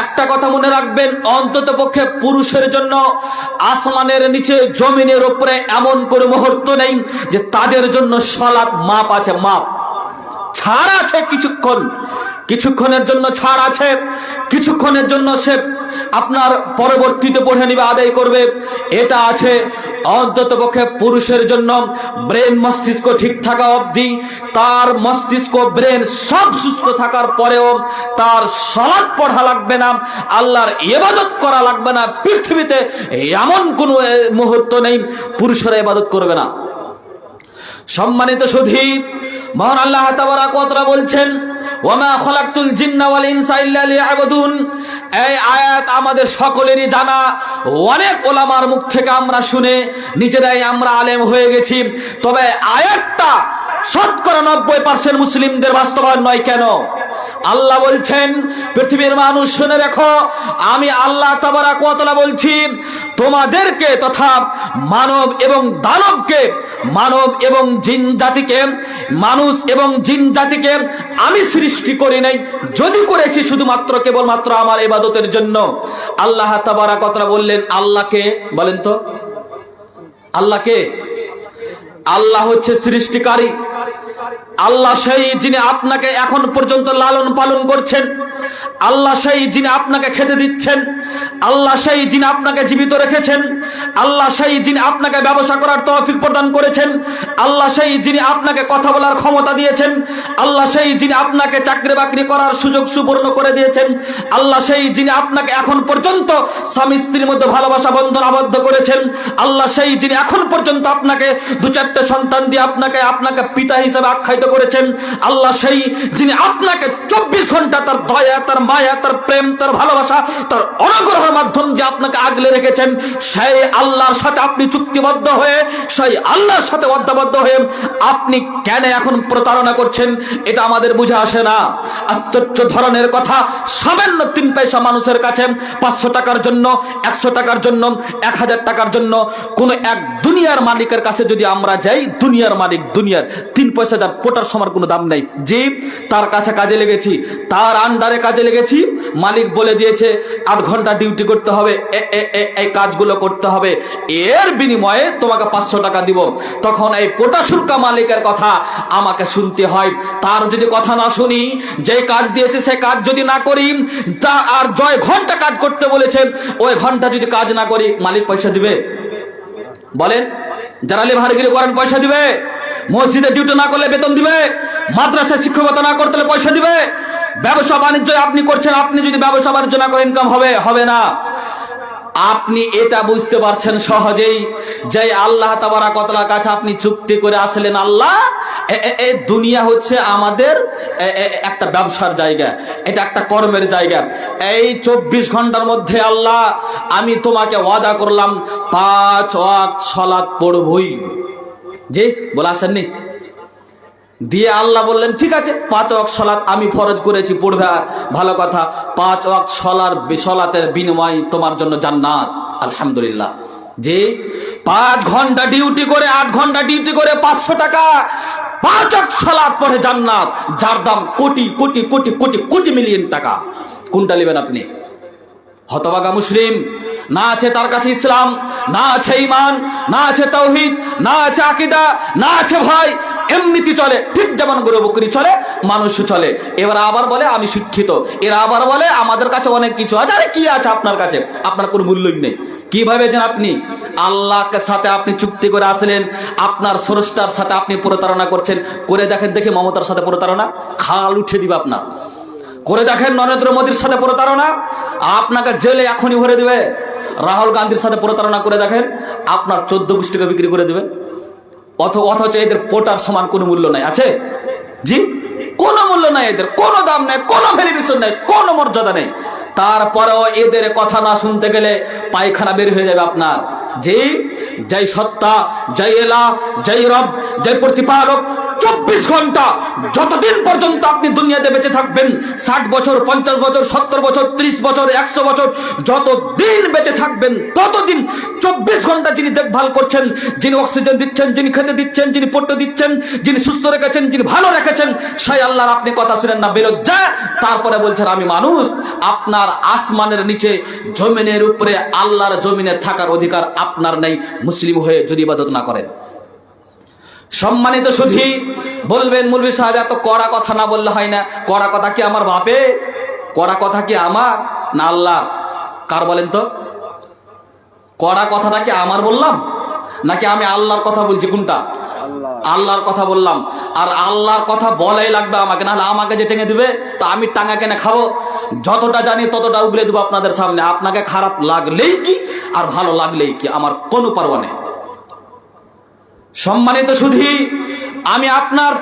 একটা কথা মনে রাখবেন, অন্তত পক্ষে পুরুষের জন্য আসমানের নিচে জমিনের উপরে এমন কোনো মুহূর্ত নেই যে তাদের জন্য সালাত মাপ আছে, মাপ ছাড় আছে, কিছুক্ষণের জন্য ছাড় আছে, কিছুক্ষণের জন্য সে আপনার পরবর্তীতে পড়ে নিবে, আদায় করবে, এটা আছে। অন্তত পক্ষে পুরুষের জন্য ব্রেন মস্তিষ্ক ঠিক থাকা অবধি, তার মস্তিষ্ক ব্রেন সব সুস্থ থাকার পরেও তার সালাত পড়া লাগবে না, আল্লাহর ইবাদত করা লাগবে না। পৃথিবীতে এমন কোনো মুহূর্ত নেই পুরুষেরা ইবাদত করবে না। সম্মানিত সুধী, মহান আল্লাহ তাবারক ওয়া তাআলা বলছেন, ওয়ামা খালাকতুল জিন্না ওয়াল ইনসা ইল্লা লিয়াবুদুন। এই আয়াত আমাদের সকলেরই জানা, অনেক ওলামার মুখ থেকে আমরা শুনে নিজেরাই আমরা আলেম হয়ে গেছি। তবে আয়াতটা শতকরা 90% মুসলিমদের বাস্তবায়ন নয়। কেন? আল্লাহ বলছেন, পৃথিবীর মানুষ শুনে রেখো, আমি আল্লাহ তাবারক ওয়া তাআলা বলছি, তোমাদেরকে তথা মানব এবং দানবকে, মানব এবং জিন জাতিকে, মানুষ এবং জিন জাতিকে আমি সৃষ্টি করি নাই, যদি করেছি শুধুমাত্র কেবলমাত্র আমার ইবাদতের জন্য। আল্লাহ তাবারক ওয়া তাআলা বললেন, আল্লাহকে বলেন তো, আল্লাহকে? আল্লাহ হচ্ছে সৃষ্টিকারী। আল্লাহ সেই যিনি আপনাকে এখন পর্যন্ত লালন পালন করছেন, আল্লাহ সেই যিনি আপনাকে খেতে দিচ্ছেন, আল্লাহ সেই যিনি আপনাকে জীবিত রেখেছেন, আল্লাহ সেই যিনি আপনাকে ব্যবসা করার তৌফিক প্রদান করেছেন, আল্লাহ সেই যিনি আপনাকে কথা বলার ক্ষমতা দিয়েছেন, আল্লাহ সেই যিনি আপনাকে চাকরি বাকরি করার সুযোগ সুবর্ণ করে দিয়েছেন, আল্লাহ সেই যিনি আপনাকে এখন পর্যন্ত স্বামী স্ত্রীর মধ্যে ভালোবাসা বন্ধন আবদ্ধ করেছেন, আল্লাহ সেই যিনি এখন পর্যন্ত আপনাকে 2-4টে সন্তান দিয়ে আপনাকে পিতা হিসেবে আখ্যায়িত করেছেন, আল্লাহ সেই যিনি আপনাকে 24 ঘন্টা তার দয়া, তার মায়া, তার প্রেম, তার ভালোবাসা, তার অনুগ্রহের মাধ্যম যে আপনাকে আগলে রেখেছেন, সেই আল্লাহর সাথে আপনি চুক্তিবদ্ধ হয়ে, সেই আল্লাহর সাথে ওয়াদাবদ্ধ হয়ে আপনি কেন এখন প্রতারণা করছেন, এটা আমাদের বুঝে আসে না। আশ্চর্য ধরনের কথা, সামান্য 3 পয়সা মানুষের কাছে 500 টাকার জন্য, 100 টাকার জন্য, 1000 টাকার জন্য কোন এক দুনিয়ার মালিকের কাছে যদি আমরা যাই, দুনিয়ার মালিক, দুনিয়ার 3 পয়সা যার পোটার সমান কোনো দাম নেই, যে তার কাছে কাজে লেগেছি, তার আন্ডারে কাজে লেগেছি, মালিক বলে দিয়েছে 8 ঘন্টা ডিউটি করতে হবে, এই কাজগুলো করতে হবে, এর বিনিময়ে তোমাকে 500 টাকা দিব। তখন এই পোটা শুল্কা মালিকের কথা আমাকে শুনতে হয়। তার যদি কথা না শুনি, যে কাজ দিয়েছে সে কাজ যদি না করি, আর জয় ঘন্টা কাজ করতে বলেছে, ওই ঘন্টা যদি কাজ না করি, মালিক পয়সা দিবে? বলেন, যারা লেভারগিরি করেন পয়সা দিবে? মসজিদে ডিউটি না করলে বেতন দিবে? মাদ্রাসায় শিক্ষকতা না করতে পয়সা দিবে? ব্যবসা বাণিজ্য আপনি করছেন, আপনি যদি ব্যবসা বাণিজ্য না করে ইনকাম হবে না। আপনি এটা বুঝতে পারছেন সহজেই, যে আল্লাহ তাবারক ওয়া তাআলার কাছে আপনি চুক্তি করে আসলেন, আল্লাহ এই দুনিয়া হচ্ছে আমাদের একটা ব্যবসার জায়গা, এটা একটা কর্মের জায়গা। এই 24 ঘন্টার মধ্যে আল্লাহ আমি তোমাকে ওয়াদা করলাম 5 ওয়াক্ত সালাত পড়বই। জি বলে আসেননি? দিয়ে আল্লাহ বললেন, ঠিক আছে 5 ওয়াক্ত সালাত আমি ফরজ করেছি, পড়বে। ভালো কথা, 5 ওয়াক্ত সালাতের বিনিময় তোমার জন্য জান্নাত। আলহামদুলিল্লাহ। যে 5 ঘন্টা ডিউটি করে, 8 ঘন্টা ডিউটি করে 500 টাকা, 5 ওয়াক্ত সালাত পড়ে জান্নাত, যার দাম কোটি কোটি কোটি কোটি কোটি মিলিয়ন টাকা। কোনটা নেবেন আপনি? হতভাগা মুসলিম, না আছে তার কাছে ইসলাম, না আছে ঈমান, না আছে তাওহীদ, না আছে আকীদা, না আছে ভয়, এমনিতে চলে, ঠিক যেমন গরু বকরি চলে, মানুষ চলে। এবার আবার বলে আমি শিক্ষিত, এরা আবার বলে আমাদের কাছে অনেক কিছু আছে। আরে কি আছে আপনার কাছে? আপনার কোনো মূল্যই নেই। কি ভেবেছেন আপনি? আল্লাহর সাথে আপনি চুক্তি করে আসলেন, আপনার স্রষ্টার সাথে আপনি প্রতারণা করছেন। করে দেখেন দেখি মমতার সাথে প্রতারণা, খাল উঠে দিবে আপনার। করে দেখেন নরেন্দ্র মোদীর সাথে প্রতারণা, আপনাকে জেলে এখনই ভরে দিবে। রাহুল গান্ধীর সাথে প্রতারণা করে দেখেন, আপনার 14 গোষ্ঠীকে বিক্রি করে দিবে। অথচ এদের পোটার সমান কোনো মূল্য নাই। আছে? জি, কোনো মূল্য নাই, এদের কোনো দাম নেই, কোনো ভ্যালুয়েশন নেই, কোনো মর্যাদা নেই। তারপরেও এদের কথা না শুনতে গেলে পায়খানা বের হয়ে যাবে আপনার। যে জয় সত্তা, জয় এলা, জয় রব, জয় প্রতিপালক, 24 ঘন্টা যতদিন পর্যন্ত আপনি দুনিয়াতে বেঁচে থাকবেন, 60 বছর, 50 বছর, 70 বছর, 30 বছর, 100 বছর, যতদিন বেঁচে থাকবেন ততদিন 24 ঘন্টা যিনি দেখভাল করছেন, যিনি অক্সিজেন দিচ্ছেন, যিনি খেতে দিচ্ছেন, যিনি পড়তে দিচ্ছেন, যিনি সুস্থ রেখেছেন, যিনি ভালো রেখেছেন, সেই আল্লাহর আপনি কথা শুনেন না, বেরো যা। তারপরে বলছেন আমি মানুষ। আপনার আসমানের নিচে জমিনের উপরে আল্লাহর জমিনে থাকার অধিকার আপনার নেই, মুসলিম হয়ে যদি ইবাদত না করেন। সম্মানিত সুধী, বলবেন মৌলভী সাহেব এত কড়া কথা না বললে হয় না। কড়া কথা কি আমার বাপে? কড়া কথা কি আমার না আল্লাহ? কার বলেন তো? কড়া কথাটা কি আমার বললাম নাকি আমি আল্লাহর কথা বলছি? কোনটা? আল্লাহর কথা বললাম। আর আল্লাহর কথা বলাই লাগবে আমাকে, নাহলে আমাকে যে টেঙে দিবে তা আমি টাঙা কেনে খাবো? যতটা জানি ততটা উগলে দেবো আপনাদের সামনে। আপনাকে খারাপ লাগলেই কি আর ভালো লাগলেই কি, আমার কোনো পারওয়া নেই। সম্মানিত সুধী, আমি আপনার